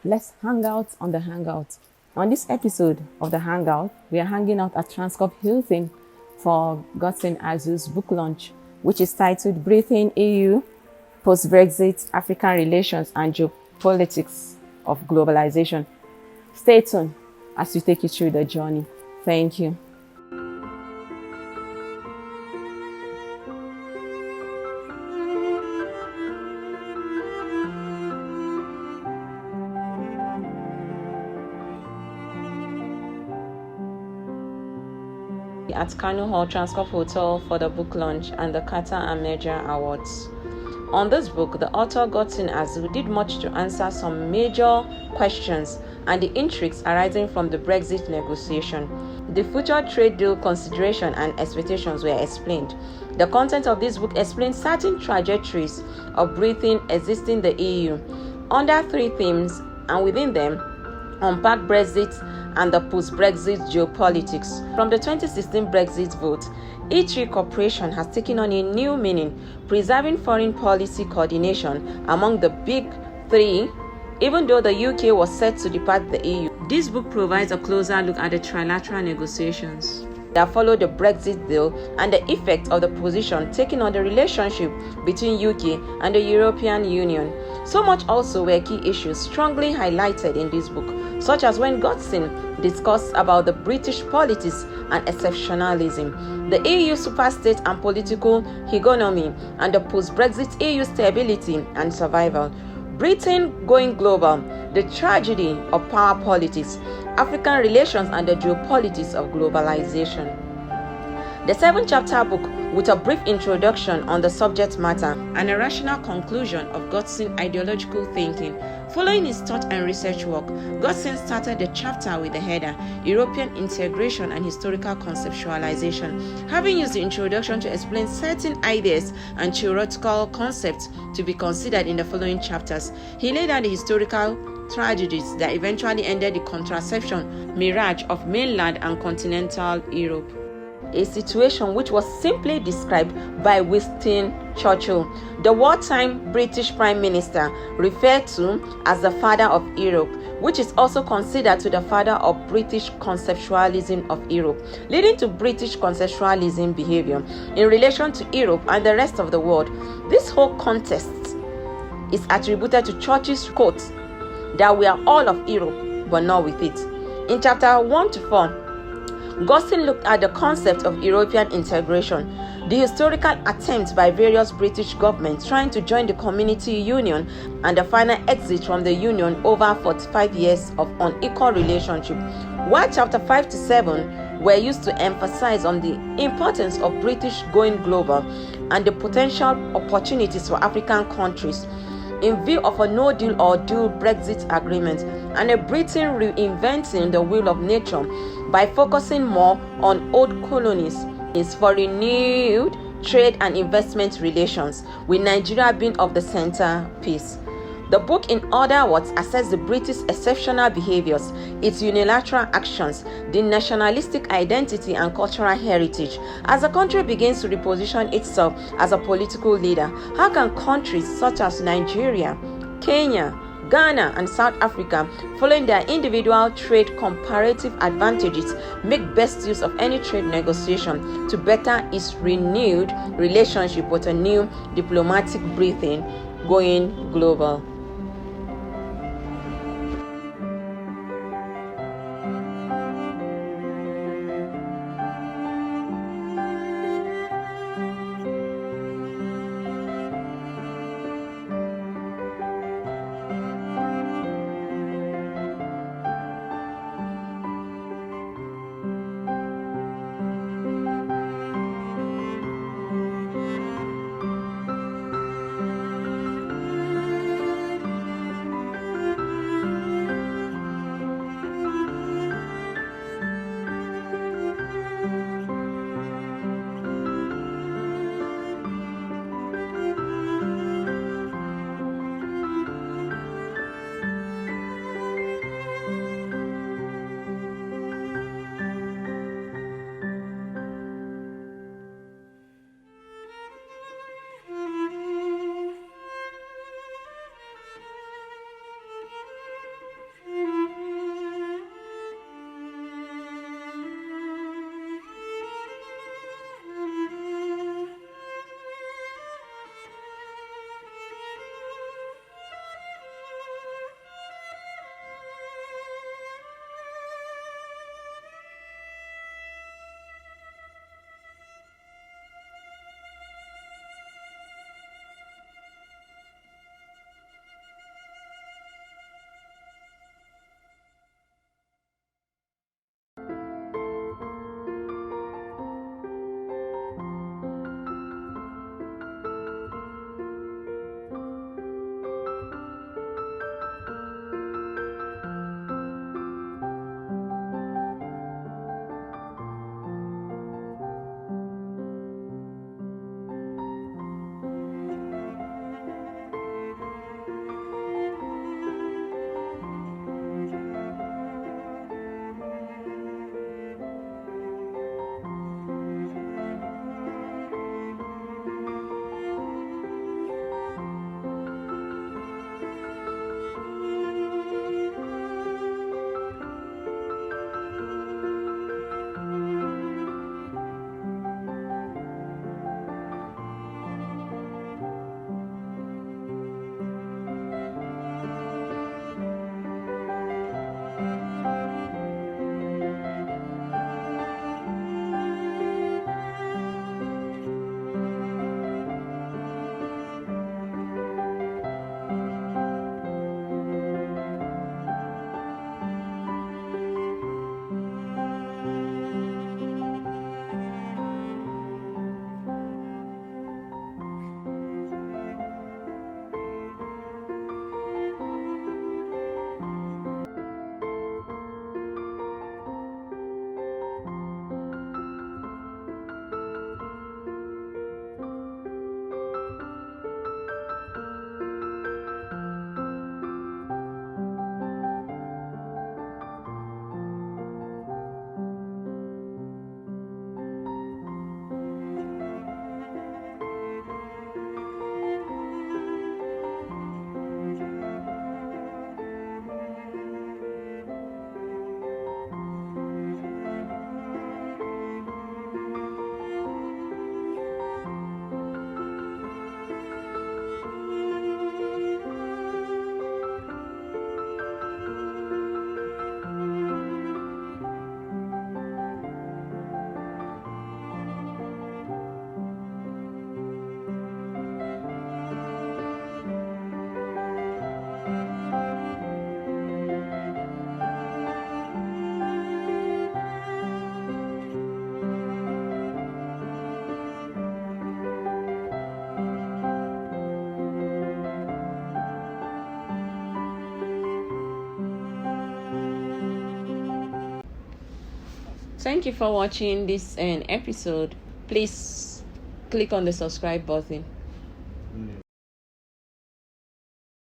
Let's hang out on the Hangout. On this episode of the Hangout, we are hanging out at Transcorp Hilton for Godson Azu's book launch, which is titled Breathing EU, Post-Brexit, African Relations and Geopolitics of Globalization. Stay tuned as we take you through the journey. Thank you. At Kano Hall Transcorp Hotel for the book launch and the Carter and Meger Awards. On this book, the author Godson Azu did much to answer some major questions and the intrigues arising from the Brexit negotiation. The future trade deal consideration and expectations were explained. The content of this book explains certain trajectories of breathing existing the EU under three themes, and within them, unpack Brexit and the post-Brexit geopolitics. From the 2016 Brexit vote, E3 cooperation has taken on a new meaning, preserving foreign policy coordination among the big three, even though the UK was set to depart the EU. This book provides a closer look at the trilateral negotiations that followed the Brexit deal and the effect of the position taken on the relationship between UK and the European Union. So much also were key issues strongly highlighted in this book, such as when Godson discussed about the British politics and exceptionalism, the EU superstate and political hegemony, and the post-Brexit EU stability and survival, Britain going global, the tragedy of power politics, African relations and the geopolitics of globalization. The 7-chapter book, with a brief introduction on the subject matter and a rational conclusion of Godson's ideological thinking. Following his thought and research work, Godson started the chapter with the header, European Integration and Historical Conceptualization. Having used the introduction to explain certain ideas and theoretical concepts to be considered in the following chapters, he laid out the historical tragedies that eventually ended the contraception mirage of mainland and continental Europe. A situation which was simply described by Winston Churchill, the wartime British Prime Minister, referred to as the father of Europe, which is also considered to the father of British conceptualism of Europe, leading to British conceptualism behavior in relation to Europe and the rest of the world. This whole contest is attributed to Churchill's quote that we are all of Europe but not with it. In chapter 1 to 4, Godson looked at the concept of European integration, the historical attempt by various British governments trying to join the community union, and the final exit from the union over 45 years of unequal relationship, while chapter 5 to 7 were used to emphasize on the importance of British going global and the potential opportunities for African countries in view of a no-deal or deal Brexit agreement, and a Britain reinventing the wheel of nature by focusing more on old colonies is for renewed trade and investment relations, with Nigeria being of the centerpiece. The book, in other words, assesses the British exceptional behaviors, its unilateral actions, the nationalistic identity and cultural heritage. As the country begins to reposition itself as a political leader, how can countries such as Nigeria, Kenya, Ghana, and South Africa, following their individual trade comparative advantages, make best use of any trade negotiation to better its renewed relationship with a new diplomatic breathing going global? Thank you for watching this episode. Please click on the subscribe button.